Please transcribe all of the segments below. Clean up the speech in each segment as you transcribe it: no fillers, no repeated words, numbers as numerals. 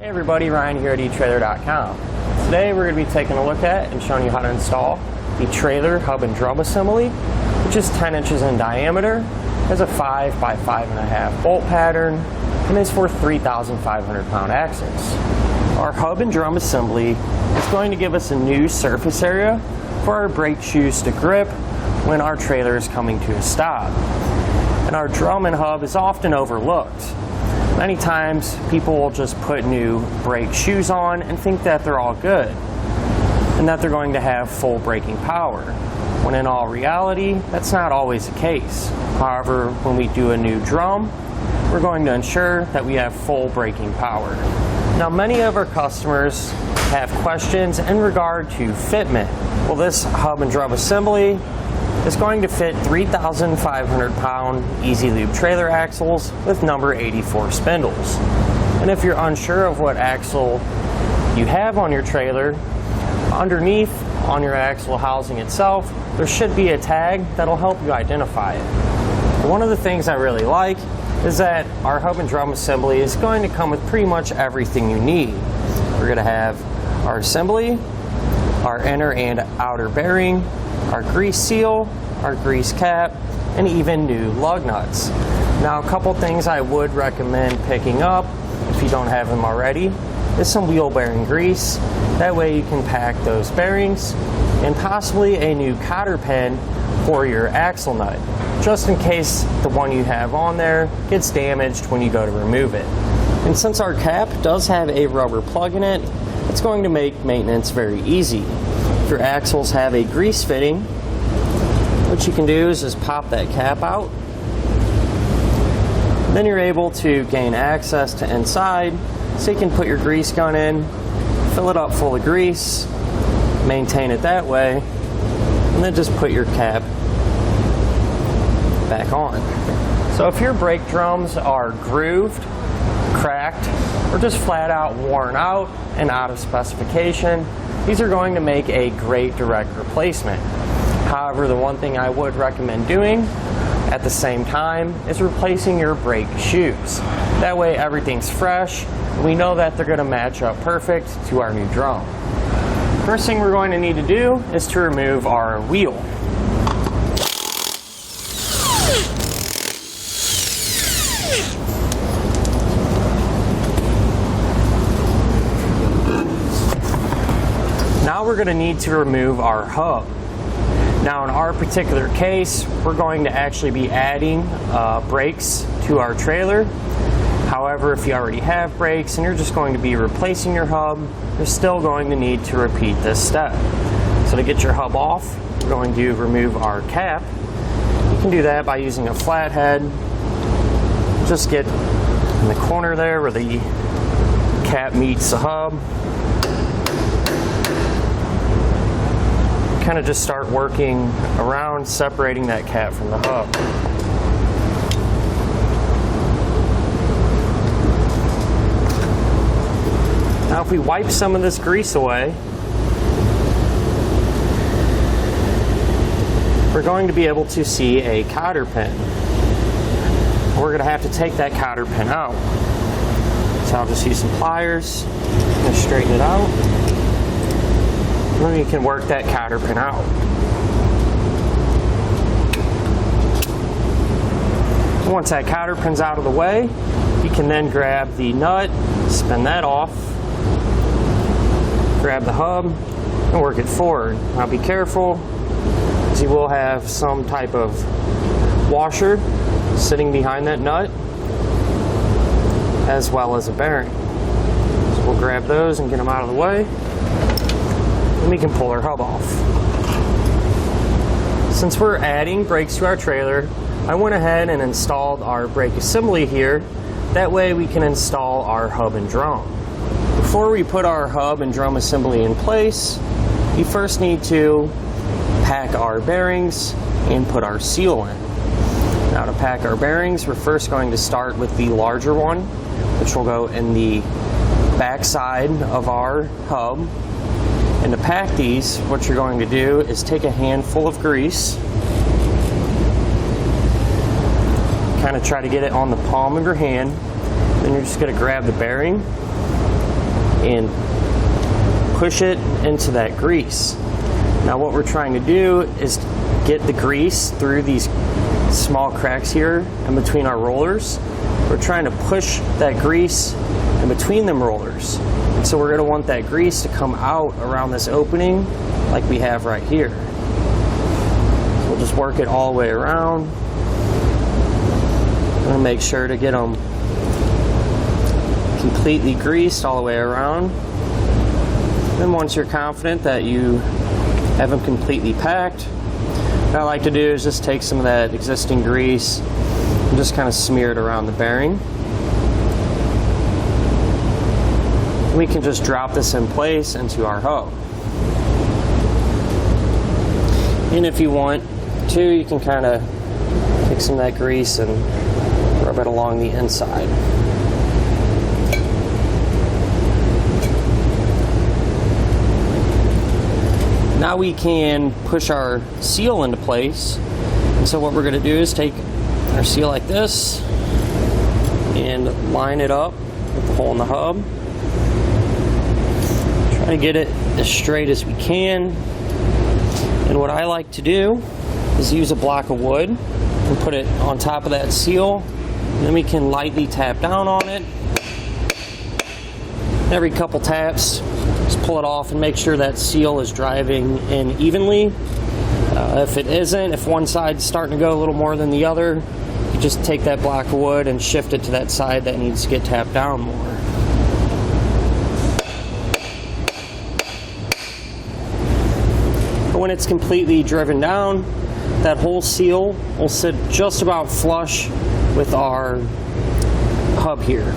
Hey everybody, Ryan here at etrailer.com. Today we're going to be taking a look at and showing you how to install the trailer hub and drum assembly, which is 10 inches in diameter, has a 5 by 5.5 bolt pattern, and is for 3,500 pound axles. Our hub and drum assembly is going to give us a new surface area for our brake shoes to grip when our trailer is coming to a stop. And our drum and hub is often overlooked. Many times people will just put new brake shoes on and think that they're all good and that they're going to have full braking power, when in all reality that's not always the case. However, when we do a new drum, we're going to ensure that we have full braking power. Now, many of our customers have questions in regard to fitment. Well, this hub and drum assembly is going to fit 3,500 pound easy lube trailer axles with number 84 spindles. And if you're unsure of what axle you have on your trailer, underneath on your axle housing itself, there should be a tag that'll help you identify it. One of the things I really like is that our hub and drum assembly is going to come with pretty much everything you need. We're going to have our assembly, our inner and outer bearing, our grease seal, our grease cap, and even new lug nuts. Now, a couple things I would recommend picking up if you don't have them already is some wheel bearing grease. That way you can pack those bearings, and possibly a new cotter pin for your axle nut, just in case the one you have on there gets damaged when you go to remove it. And since our cap does have a rubber plug in it, it's going to make maintenance very easy. If your axles have a grease fitting, what you can do is just pop that cap out. Then you're able to gain access to inside, so you can put your grease gun in, fill it up full of grease, maintain it that way, and then just put your cap back on. So if your brake drums are grooved, cracked, or just flat out worn out and out of specification, these are going to make a great direct replacement. However, the one thing I would recommend doing at the same time is replacing your brake shoes. That way everything's fresh, and we know that they're going to match up perfect to our new drum. First thing we're going to need to do is to remove our wheel. Now we're going to need to remove our hub. Now, in our particular case, we're going to actually be adding brakes to our trailer. However, if you already have brakes and you're just going to be replacing your hub, you're still going to need to repeat this step. So to get your hub off, we're going to remove our cap. You can do that by using a flathead. Just get in the corner there where the cap meets the hub. Kind of just start working around, separating that cap from the hub. Now, if we wipe some of this grease away, we're going to be able to see a cotter pin. We're going to have to take that cotter pin out. So I'll just use some pliers and straighten it out. And then you can work that cotter pin out. Once that cotter pin's out of the way, you can then grab the nut, spin that off, grab the hub, and work it forward. Now be careful, as you will have some type of washer sitting behind that nut, as well as a bearing. So we'll grab those and get them out of the way. And we can pull our hub off. Since we're adding brakes to our trailer, I went ahead and installed our brake assembly here. That way we can install our hub and drum. Before we put our hub and drum assembly in place, we first need to pack our bearings and put our seal in. Now, to pack our bearings, we're first going to start with the larger one, which will go in the back side of our hub. And to pack these, what you're going to do is take a handful of grease, kind of try to get it on the palm of your hand, then you're just going to grab the bearing and push it into that grease. Now what we're trying to do is get the grease through these small cracks here in between our rollers. We're trying to push that grease in between them rollers. And so we're going to want that grease to come out around this opening like we have right here. So we'll just work it all the way around. I'm going to make sure to get them completely greased all the way around. Then once you're confident that you have them completely packed, what I like to do is just take some of that existing grease and just kind of smear it around the bearing. We can just drop this in place into our hub. And if you want to, you can kind of take some of that grease and rub it along the inside. Now we can push our seal into place. And so what we're going to do is take our seal like this and line it up with the hole in the hub. Try to get it as straight as we can. And what I like to do is use a block of wood and put it on top of that seal. And then we can lightly tap down on it. Every couple taps, just pull it off and make sure that seal is driving in evenly. If it isn't, if one side's starting to go a little more than the other, you just take that block of wood and shift it to that side that needs to get tapped down more. But when it's completely driven down, that whole seal will sit just about flush with our hub here.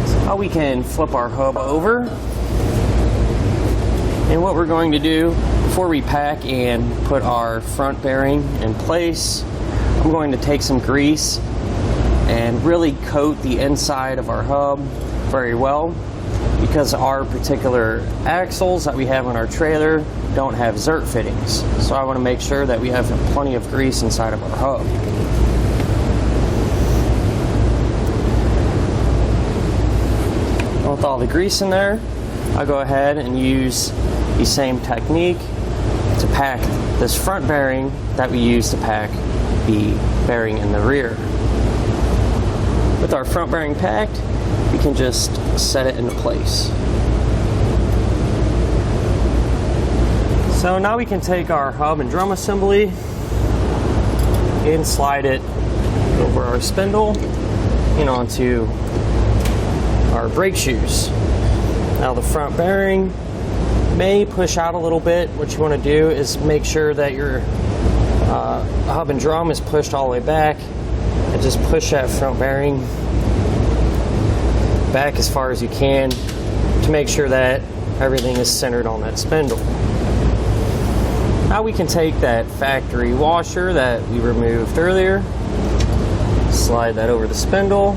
So now we can flip our hub over. And what we're going to do before we pack and put our front bearing in place, I'm going to take some grease and really coat the inside of our hub very well, because our particular axles that we have on our trailer don't have zert fittings. So I want to make sure that we have plenty of grease inside of our hub. With all the grease in there, I'll go ahead and use the same technique to pack this front bearing that we use to pack the bearing in the rear. With our front bearing packed, we can just set it into place. So now we can take our hub and drum assembly and slide it over our spindle and onto our brake shoes. Now the front bearing may push out a little bit. What you want to do is make sure that your hub and drum is pushed all the way back, and just push that front bearing back as far as you can to make sure that everything is centered on that spindle. Now we can take that factory washer that we removed earlier, slide that over the spindle,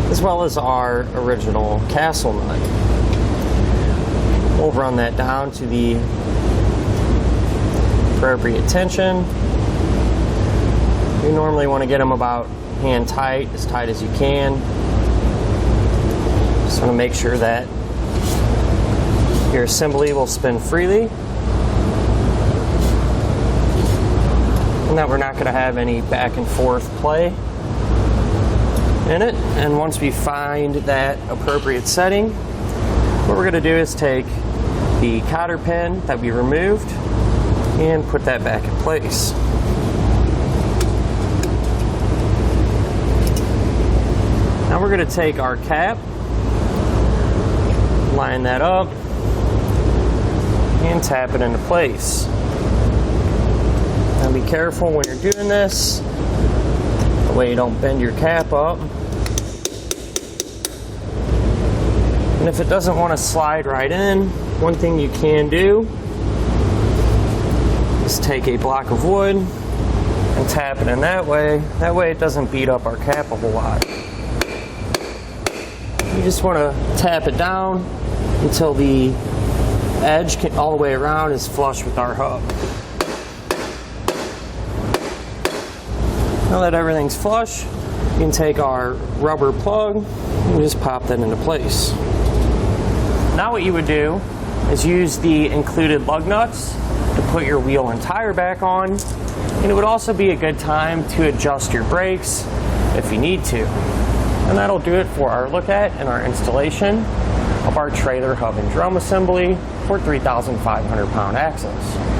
as well as our original castle nut. We'll run that down to the appropriate tension. You normally want to get them about hand tight as you can. Just want to make sure that your assembly will spin freely and that we're not going to have any back and forth play in it. And once we find that appropriate setting, what we're going to do is take the cotter pin that we removed and put that back in place. Now we're going to take our cap, line that up, and tap it into place. Now be careful when you're doing this, the way you don't bend your cap up. And if it doesn't want to slide right in, one thing you can do is take a block of wood and tap it in that way. That way it doesn't beat up our cap a whole lot. You just want to tap it down until the edge all the way around is flush with our hub. Now that everything's flush, you can take our rubber plug and just pop that into place. Now what you would do is use the included lug nuts to put your wheel and tire back on, and it would also be a good time to adjust your brakes if you need to. And that'll do it for our look at and our installation of our trailer hub and drum assembly for 3,500 pound axles.